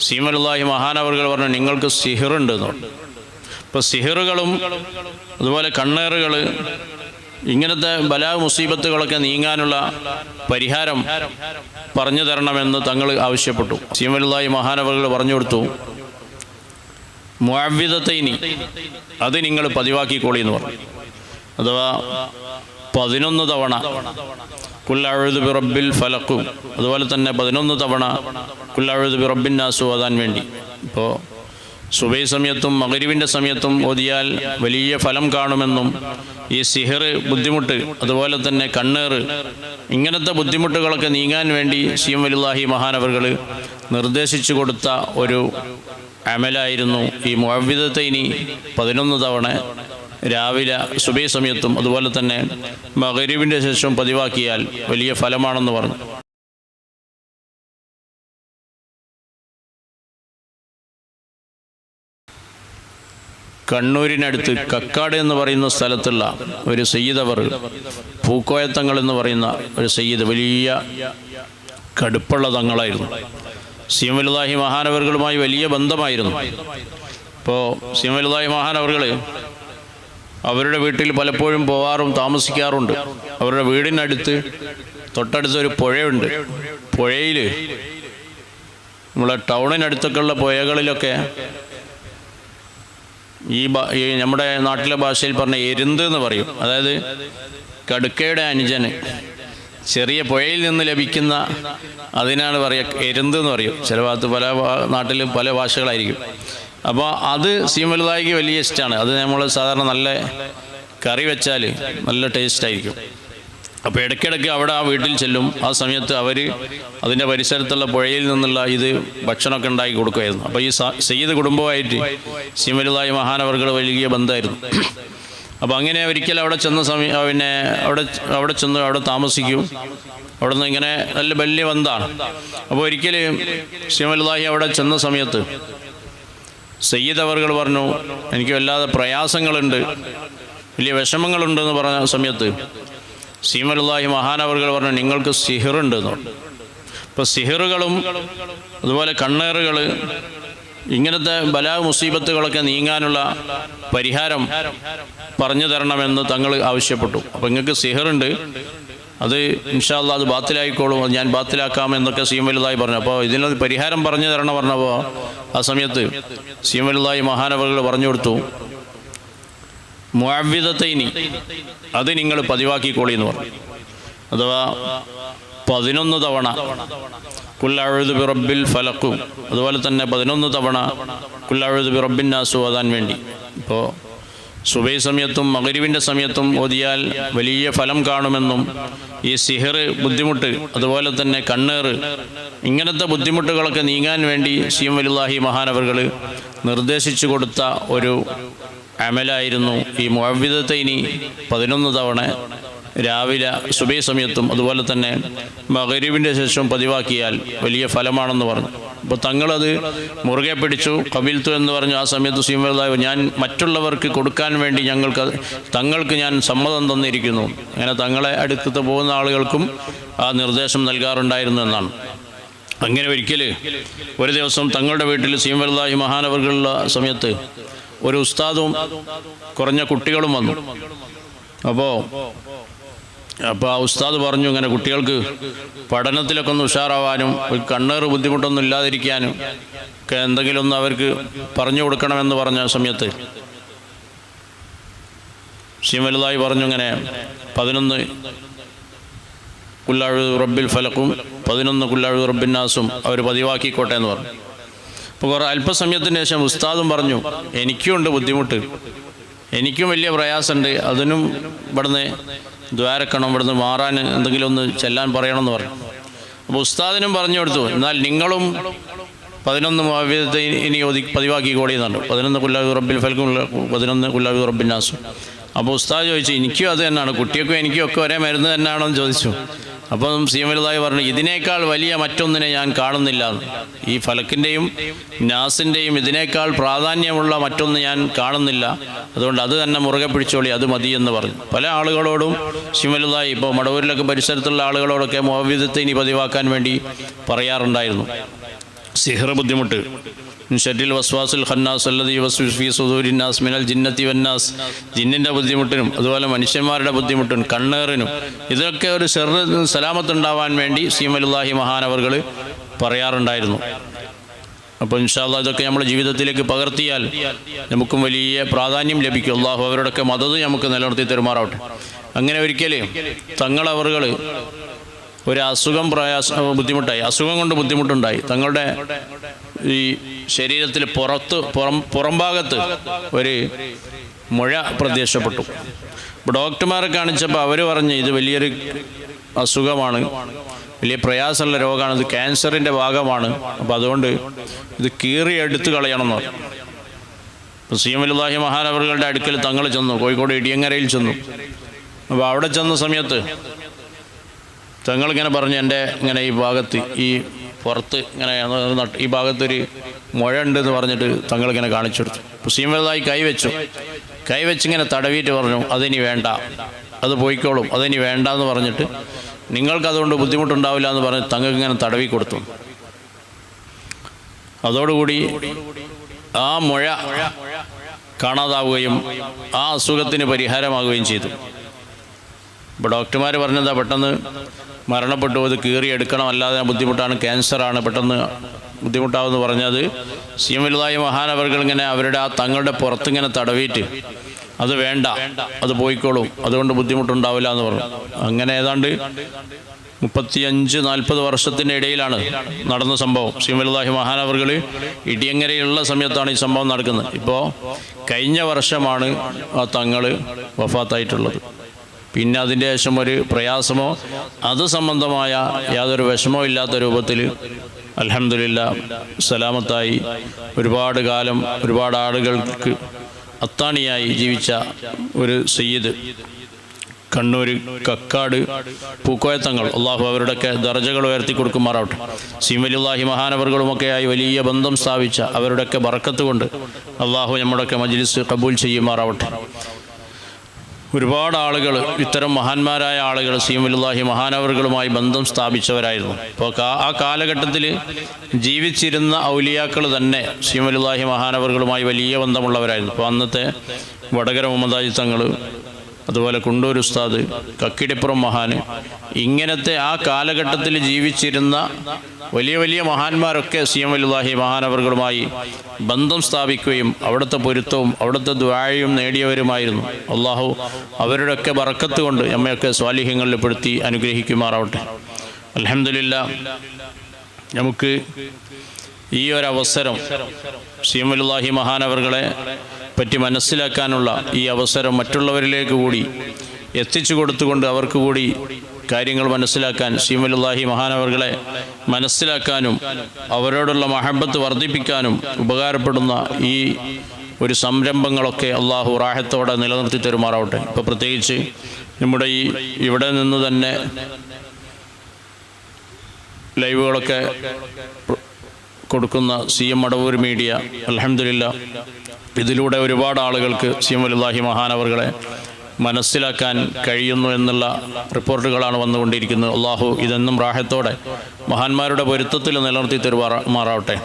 സീമലുല്ലാഹി മഹാനവറുകൾ പറഞ്ഞു നിങ്ങൾക്ക് സിഹിറുണ്ട് എന്ന് പറഞ്ഞു. ഇപ്പോൾ സിഹിറുകളും അതുപോലെ കണ്ണേറുകൾ ഇങ്ങനത്തെ ബലാ മുസീബത്തുകളൊക്കെ നീങ്ങാനുള്ള പരിഹാരം പറഞ്ഞു തരണമെന്ന് തങ്ങൾ ആവശ്യപ്പെട്ടു. സീമലുല്ലാഹി മഹാനവറുകൾ പറഞ്ഞു കൊടുത്തു, മുഅവ്വിദത്തൈനി അത് നിങ്ങൾ പതിവാക്കിക്കോളി എന്ന് പറഞ്ഞു. അഥവാ 11 തവണ ഖുൽ അഊദു ബിറബ്ബിൽ ഫലഖ്, അതുപോലെ തന്നെ 11 തവണ ഖുൽ അഊദു ബിറബ്ബിൻ നാസ് ഓതാൻ വേണ്ടി. ഇപ്പോൾ സുബൈ സമയത്തും മഗ്രിബിൻ്റെ സമയത്തും ഓതിയാൽ വലിയ ഫലം കാണുമെന്നും ഈ സിഹിർ ബുദ്ധിമുട്ട് അതുപോലെ തന്നെ കണ്ണേറ് ഇങ്ങനത്തെ ബുദ്ധിമുട്ടുകളൊക്കെ നീങ്ങാൻ വേണ്ടി സീമലുല്ലാഹി മഹാനവറുകൾ നിർദ്ദേശിച്ചു കൊടുത്ത ഒരു അമലായിരുന്നു ഈ മുഅവ്വിദത്തൈനി 11 തവണ രാവിലെ സുബൈ സമയത്തും അതുപോലെ തന്നെ മഗ്രിബിൻ്റെ ശേഷം പതിവാക്കിയാൽ വലിയ ഫലമാണെന്ന് പറഞ്ഞു. കണ്ണൂരിനടുത്ത് കക്കാട് എന്ന് പറയുന്ന സ്ഥലത്തുള്ള ഒരു സയ്യിദ് അവർ പൂക്കോയത്തങ്ങൾ എന്ന് പറയുന്ന ഒരു സയ്യിദ് വലിയ കടുപ്പുള്ള തങ്ങളായിരുന്നു. സീമലുല്ലാഹി മഹാനവറുകളുമായി വലിയ ബന്ധമായിരുന്നു. ഇപ്പോൾ സീമലുല്ലാഹി മഹാനവറുകൾ അവരുടെ വീട്ടിൽ പലപ്പോഴും പോവാറും താമസിക്കാറുണ്ട്. അവരുടെ വീടിനടുത്ത് തൊട്ടടുത്ത് ഒരു പുഴയുണ്ട്. പുഴയിൽ നമ്മളെ ടൗണിനടുത്തൊക്കെയുള്ള പുഴകളിലൊക്കെ ഈ നമ്മുടെ നാട്ടിലെ ഭാഷയിൽ പറഞ്ഞ എരുന്ത് എന്ന് പറയും. അതായത് കടുക്കയുടെ അനുജന് ചെറിയ പുഴയിൽ നിന്ന് ലഭിക്കുന്ന അതിനാണ് പറയുക എരുന്ത് എന്ന് പറയും. ചില ഭാഗത്ത് പല നാട്ടിലും പല ഭാഷകളായിരിക്കും. അപ്പോൾ അത് സീമലുല്ലാഹിക്ക് വലിയ ഇഷ്ടമാണ്. അത് നമ്മൾ സാധാരണ നല്ല കറി വെച്ചാൽ നല്ല ടേസ്റ്റായിരിക്കും. അപ്പോൾ ഇടയ്ക്കിടയ്ക്ക് അവിടെ ആ വീട്ടിൽ ചെല്ലും. ആ സമയത്ത് അവർ അതിൻ്റെ പരിസരത്തുള്ള പുഴയിൽ നിന്നുള്ള ഇത് ഭക്ഷണമൊക്കെ ഉണ്ടാക്കി കൊടുക്കുമായിരുന്നു. അപ്പോൾ ഈ സയ്യിദ് കുടുംബമായിട്ട് സീമലുല്ലാഹി മഹാനവറുകൾ വലിയ ബന്ധമായിരുന്നു. അപ്പോൾ അങ്ങനെ ഒരിക്കൽ അവിടെ ചെന്ന പിന്നെ അവിടെ ചെന്ന് അവിടെ താമസിക്കും. അവിടെ നിന്ന് ഇങ്ങനെ നല്ല വലിയ ബന്ധമാണ്. അപ്പോൾ ഒരിക്കൽ സീമലുല്ലാഹി അവിടെ ചെന്ന സമയത്ത് സയ്യിദ് അവറുകൾ പറഞ്ഞു, എനിക്ക് വല്ലാതെ പ്രയാസങ്ങളുണ്ട്, വലിയ വിഷമങ്ങളുണ്ടെന്ന് പറഞ്ഞ സമയത്ത് സീമലുല്ലാഹി മഹാനവറുകൾ പറഞ്ഞു നിങ്ങൾക്ക് സിഹിറുണ്ട് എന്ന് പറഞ്ഞു. ഇപ്പോൾ സിഹിറുകളും അതുപോലെ കണ്ണേറുകൾ ഇങ്ങനത്തെ ബലാ മുസീബത്തുകളൊക്കെ നീങ്ങാനുള്ള പരിഹാരം പറഞ്ഞു തരണമെന്ന് തങ്ങൾ ആവശ്യപ്പെട്ടു. അപ്പോൾ നിങ്ങൾക്ക് സിഹിറുണ്ട്, അത് ഇൻഷാ അല്ലാഹ് അത് ബാത്തിലായിക്കോളും, അത് ഞാൻ ബാത്തിലാക്കാം എന്നൊക്കെ സീമലുല്ലാഹി പറഞ്ഞു. അപ്പോൾ ഇതിനൊരു പരിഹാരം പറഞ്ഞു തരണം പറഞ്ഞപ്പോൾ ആ സമയത്ത് സീമലുല്ലാഹി മഹാനവറുകൾ പറഞ്ഞു കൊടുത്തു, മുഅവ്വിദത്തൈനി അത് നിങ്ങൾ പതിവാക്കിക്കോളി എന്ന് പറഞ്ഞു. അഥവാ 11 തവണ ഖുൽ അഊദു ബിറബ്ബിൽ ഫലഖ്, അതുപോലെ തന്നെ 11 തവണ ഖുൽ അഊദു ബിറബ്ബിൻ നാസ് ഓതാൻ വേണ്ടി. ഇപ്പോൾ സുബൈ സമയത്തും മഗ്രിബിൻ്റെ സമയത്തും ഓതിയാൽ വലിയ ഫലം കാണുമെന്നും ഈ സിഹിർ ബുദ്ധിമുട്ട് അതുപോലെ തന്നെ കണ്ണേറ് ഇങ്ങനത്തെ ബുദ്ധിമുട്ടുകളൊക്കെ നീങ്ങാൻ വേണ്ടി സീമലുല്ലാഹി മഹാനവറുകൾ നിർദ്ദേശിച്ചു കൊടുത്ത ഒരു അമലായിരുന്നു ഈ മുഅവ്വിദത്തൈനി 11 തവണ രാവിലെ സുബൈ സമയത്തും അതുപോലെ തന്നെ മഗ്രിബിൻ്റെ ശേഷം പതിവാക്കിയാൽ വലിയ ഫലമാണെന്ന് പറഞ്ഞു. അപ്പോൾ തങ്ങളത് മുറുകെ പിടിച്ചു. ഖബിൽത്തു എന്ന് പറഞ്ഞു. ആ സമയത്ത് സീമലുല്ലാഹി ഞാൻ മറ്റുള്ളവർക്ക് കൊടുക്കാൻ വേണ്ടി തങ്ങൾക്ക് ഞാൻ സമ്മതം തന്നിരിക്കുന്നു. അങ്ങനെ തങ്ങളെ അടുത്ത് പോകുന്ന ആളുകൾക്കും ആ നിർദ്ദേശം നൽകാറുണ്ടായിരുന്നു എന്നാണ്. അങ്ങനെ ഒരിക്കൽ ഒരു ദിവസം തങ്ങളുടെ വീട്ടിൽ സീമലുല്ലാഹി മഹാനവറുകളുള്ള സമയത്ത് ഒരു ഉസ്താദും കുറഞ്ഞ കുട്ടികളും വന്നു. അപ്പോൾ ആ ഉസ്താദ് പറഞ്ഞു, ഇങ്ങനെ കുട്ടികൾക്ക് പഠനത്തിലൊക്കെ ഒന്ന് ഉഷാറാവാനും ഒരു കണ്ണേറ് ബുദ്ധിമുട്ടൊന്നും ഇല്ലാതിരിക്കാനും ഒക്കെ എന്തെങ്കിലും ഒന്ന് അവർക്ക് പറഞ്ഞു കൊടുക്കണമെന്ന് പറഞ്ഞ സമയത്ത് സീമലുല്ലാഹി പറഞ്ഞു, ഇങ്ങനെ 11 ഖുൽ അഊദു ബിറബ്ബിൽ ഫലഖും 11 ഖുൽ അഊദു ബിറബ്ബിൻ നാസും അവർ പതിവാക്കിക്കോട്ടെ എന്ന് പറഞ്ഞു. അപ്പോൾ അല്പസമയത്തിന് ശേഷം ഉസ്താദും പറഞ്ഞു, എനിക്കുമുണ്ട് ബുദ്ധിമുട്ട്, എനിക്കും വലിയ പ്രയാസമുണ്ട്, അതിനും ഇവിടുന്ന് ദ്വാരക്കണം, ഇവിടുന്ന് മാറാൻ എന്തെങ്കിലും ഒന്ന് ചെല്ലാൻ പറയണമെന്ന് പറഞ്ഞു. അപ്പോൾ ഉസ്താദിനും പറഞ്ഞു കൊടുത്തു, എന്നാൽ നിങ്ങളും 11 മുഅവ്വിദത്തൈനി പതിവാക്കിക്കോളിയെന്നുണ്ട്. 11 ഖുൽ അഊദു ബിറബ്ബിൽ ഫലഖും 11 ഖുൽ അഊദു ബിറബ്ബിൻ നാസും. അപ്പോൾ ഉസ്താദ് ചോദിച്ചു, എനിക്കും അത് തന്നെയാണ്, കുട്ടികൾക്കും എനിക്കും ഒക്കെ ഒരേ മരുന്ന് തന്നെയാണോ എന്ന് ചോദിച്ചു. അപ്പം സീമലുല്ലാഹി പറഞ്ഞു, ഇതിനേക്കാൾ വലിയ മറ്റൊന്നിനെ ഞാൻ കാണുന്നില്ല. ഈ ഫലക്കിൻ്റെയും നാസിൻ്റെയും ഇതിനേക്കാൾ പ്രാധാന്യമുള്ള മറ്റൊന്ന് ഞാൻ കാണുന്നില്ല. അതുകൊണ്ട് അത് തന്നെ മുറുകെ പിടിച്ചോളി, അത് മതി എന്ന് പറഞ്ഞു. പല ആളുകളോടും സീമലുല്ലാഹി ഇപ്പോൾ മടവൂരിലൊക്കെ പരിസരത്തുള്ള ആളുകളോടൊക്കെ മുഅവ്വിദത്തൈനി പതിവാക്കാൻ വേണ്ടി പറയാറുണ്ടായിരുന്നു. സിഹർ ബുദ്ധിമുട്ട്, ഷട്ടിൽ വസ്വാസുൽ ഖന്നാസ് അല്ലദീ യുവസ്വിസു ഫീ സുദൂരിൻ നാസ് മിനൽ ജിന്നത്തി വന്നാസ്, ജിന്നിൻ്റെ ബുദ്ധിമുട്ടിനും അതുപോലെ മനുഷ്യന്മാരുടെ ബുദ്ധിമുട്ടിനും കണ്ണേറിനും ഇതൊക്കെ ഒരു സലാമത്തുണ്ടാവാൻ വേണ്ടി സീമലുല്ലാഹി മഹാനവർകൾ പറയാറുണ്ടായിരുന്നു. അപ്പോൾ ഇൻഷാ അല്ലാഹ് ഇതൊക്കെ നമ്മുടെ ജീവിതത്തിലേക്ക് പകർത്തിയാൽ നമുക്കും വലിയ പ്രാധാന്യം ലഭിക്കും. അള്ളാഹു അവരുടെയൊക്കെ മദത് നമുക്ക് നിലനിർത്തി തരുമാറാവട്ടെ. അങ്ങനെ ഒരിക്കൽ തങ്ങളവറുകൾ ഒരു ബുദ്ധിമുട്ടായി, അസുഖം കൊണ്ട് ബുദ്ധിമുട്ടുണ്ടായി. തങ്ങളുടെ ഈ ശരീരത്തിൽ പുറംഭാഗത്ത് ഒരു മുഴ പ്രത്യക്ഷപ്പെട്ടു. ഇപ്പോൾ ഡോക്ടർമാരെ കാണിച്ചപ്പോൾ അവർ പറഞ്ഞ് ഇത് വലിയൊരു അസുഖമാണ്, വലിയ പ്രയാസമുള്ള രോഗമാണ്, ഇത് ക്യാൻസറിൻ്റെ ഭാഗമാണ്, അപ്പോൾ അതുകൊണ്ട് ഇത് കീറി എടുത്ത് കളയണമെന്ന് പറഞ്ഞു. ഇപ്പോൾ സീമലുല്ലാഹി മഹാനവറുകളുടെ അടുക്കൽ തങ്ങൾ ചെന്നു, കോഴിക്കോട് ഇടിയങ്ങരയിൽ ചെന്നു. അപ്പോൾ അവിടെ ചെന്ന സമയത്ത് തങ്ങളിങ്ങനെ പറഞ്ഞു, എൻ്റെ ഇങ്ങനെ ഈ ഭാഗത്ത് ഈ പുറത്ത് ഇങ്ങനെ ഈ ഭാഗത്തൊരു മുഴ ഉണ്ടെന്ന് പറഞ്ഞിട്ട് തങ്ങളിങ്ങനെ കാണിച്ചു കൊടുത്തു. അപ്പോൾ സീമലുല്ലാഹി കൈവച്ചിങ്ങനെ തടവിയിട്ട് പറഞ്ഞു, അതിനി വേണ്ട, അത് പോയിക്കോളും, അതിനി വേണ്ട എന്ന് പറഞ്ഞിട്ട് നിങ്ങൾക്കതുകൊണ്ട് ബുദ്ധിമുട്ടുണ്ടാവില്ല എന്ന് പറഞ്ഞ് തങ്ങൾക്ക് ഇങ്ങനെ തടവി കൊടുത്തു. അതോടുകൂടി ആ മുഴ കാണാതാവുകയും ആ അസുഖത്തിന് പരിഹാരമാവുകയും ചെയ്തു. ഇപ്പോൾ ഡോക്ടർമാർ പറഞ്ഞതാ പെട്ടെന്ന് മരണപ്പെട്ടു, അത് കീറിയെടുക്കണം, അല്ലാതെ ബുദ്ധിമുട്ടാണ്, ക്യാൻസറാണ്, പെട്ടെന്ന് ബുദ്ധിമുട്ടാവെന്ന് പറഞ്ഞത് സീമലുല്ലാഹി മഹാനവർകൾ ഇങ്ങനെ അവരുടെ ആ തങ്ങളുടെ പുറത്തിങ്ങനെ തടവിയിട്ട് അത് വേണ്ട, അത് പോയിക്കോളും, അതുകൊണ്ട് ബുദ്ധിമുട്ടുണ്ടാവില്ല എന്ന് പറഞ്ഞു. അങ്ങനെ ഏതാണ്ട് 35-40 വർഷത്തിൻ്റെ ഇടയിലാണ് നടന്ന സംഭവം. സീമലുല്ലാഹി മഹാനവർകൾ ഇടിയങ്ങരയുള്ള സമയത്താണ് ഈ സംഭവം നടക്കുന്നത്. ഇപ്പോൾ കഴിഞ്ഞ വർഷമാണ് ആ തങ്ങൾ വഫാത്തായിട്ടുള്ളത്. പിന്നെ അതിൻ്റെ ശേഷം ഒരു പ്രയാസമോ അത് സംബന്ധമായ യാതൊരു വിഷമോ ഇല്ലാത്ത രൂപത്തിൽ അൽഹംദുലില്ലാഹ് സലാമത്തായി ഒരുപാട് കാലം ഒരുപാട് ആളുകൾക്ക് അത്താണിയായി ജീവിച്ച ഒരു സയ്യിദ്, കണ്ണൂർ കക്കാട് പൂക്കോയത്തങ്ങൾ, അള്ളാഹു അവരുടെയൊക്കെ ദർജകൾ ഉയർത്തി കൊടുക്കുമാറാവട്ടെ. സീമലുല്ലാഹി മഹാനവറുകളുമൊക്കെയായി വലിയ ബന്ധം സ്ഥാപിച്ച അവരുടെയൊക്കെ ബർക്കത്ത് കൊണ്ട് അള്ളാഹു നമ്മുടെയൊക്കെ മജ്ലിസ് കബൂൽ ചെയ്യുമാറാവട്ടെ. ഒരുപാട് ആളുകൾ, ഇത്തരം മഹാന്മാരായ ആളുകൾ സീമലുല്ലാഹി മഹാനവറുകളുമായി ബന്ധം സ്ഥാപിച്ചവരായിരുന്നു. അപ്പോൾ ആ കാലഘട്ടത്തിൽ ജീവിച്ചിരുന്ന ഔലിയാക്കൾ തന്നെ സീമലുല്ലാഹി മഹാനവറുകളുമായി വലിയ ബന്ധമുള്ളവരായിരുന്നു. അപ്പോൾ അന്നത്തെ വടകര മുഹമ്മദാജി തങ്ങൾ, അതുപോലെ കുണ്ടൂർ ഉസ്താദ്, കക്കിടിപ്പുറം മഹാന്, ഇങ്ങനത്തെ ആ കാലഘട്ടത്തിൽ ജീവിച്ചിരുന്ന വലിയ വലിയ മഹാന്മാരൊക്കെ സീമലുല്ലാഹി മഹാനവറുകളുമായി ബന്ധം സ്ഥാപിക്കുകയും അവിടുത്തെ പൊരുത്തവും അവിടുത്തെ ദുആയും നേടിയവരുമായിരുന്നു. അള്ളാഹു അവരുടെയൊക്കെ ബറക്കത്ത് കൊണ്ട് നമ്മയൊക്കെ സ്വാലിഹ്യങ്ങളിൽ പെടുത്തി അനുഗ്രഹിക്കുമാറാവട്ടെ. അൽഹംദുലില്ലാഹ്, നമുക്ക് ഈ ഒരവസരം സീമലുല്ലാഹി മഹാനവറുകളെ പറ്റി മനസ്സിലാക്കാനുള്ള ഈ അവസരം മറ്റുള്ളവരിലേക്ക് കൂടി എത്തിച്ചു കൊടുത്തുകൊണ്ട് അവർക്ക് കൂടി കാര്യങ്ങൾ മനസ്സിലാക്കാൻ, സീമലുല്ലാഹി മഹാനവറുകളെ മനസ്സിലാക്കാനും അവരോടുള്ള മഹബത്ത് വർദ്ധിപ്പിക്കാനും ഉപകാരപ്പെടുന്ന ഈ ഒരു സംരംഭങ്ങളൊക്കെ അള്ളാഹു റാഹത്തോടെ നിലനിർത്തി തരുമാറാവട്ടെ. ഇപ്പോൾ പ്രത്യേകിച്ച് നമ്മുടെ ഇവിടെ നിന്ന് തന്നെ ലൈവുകളൊക്കെ കൊടുക്കുന്ന CM മടവൂർ മീഡിയ, അൽഹംദുലില്ലാഹ്, ഇതിലൂടെ ഒരുപാട് ആളുകൾക്ക് സീമലുല്ലാഹി മഹാനവറുകളെ മനസ്സിലാക്കാൻ കഴിയുന്നു എന്നുള്ള റിപ്പോർട്ടുകളാണ് വന്നുകൊണ്ടിരിക്കുന്നത്. അള്ളാഹു ഇതെന്നും റാഹത്തോടെ മഹാന്മാരുടെ പൊരുത്തത്തിൽ നിലനിർത്തി തരുമാറാവട്ടെ.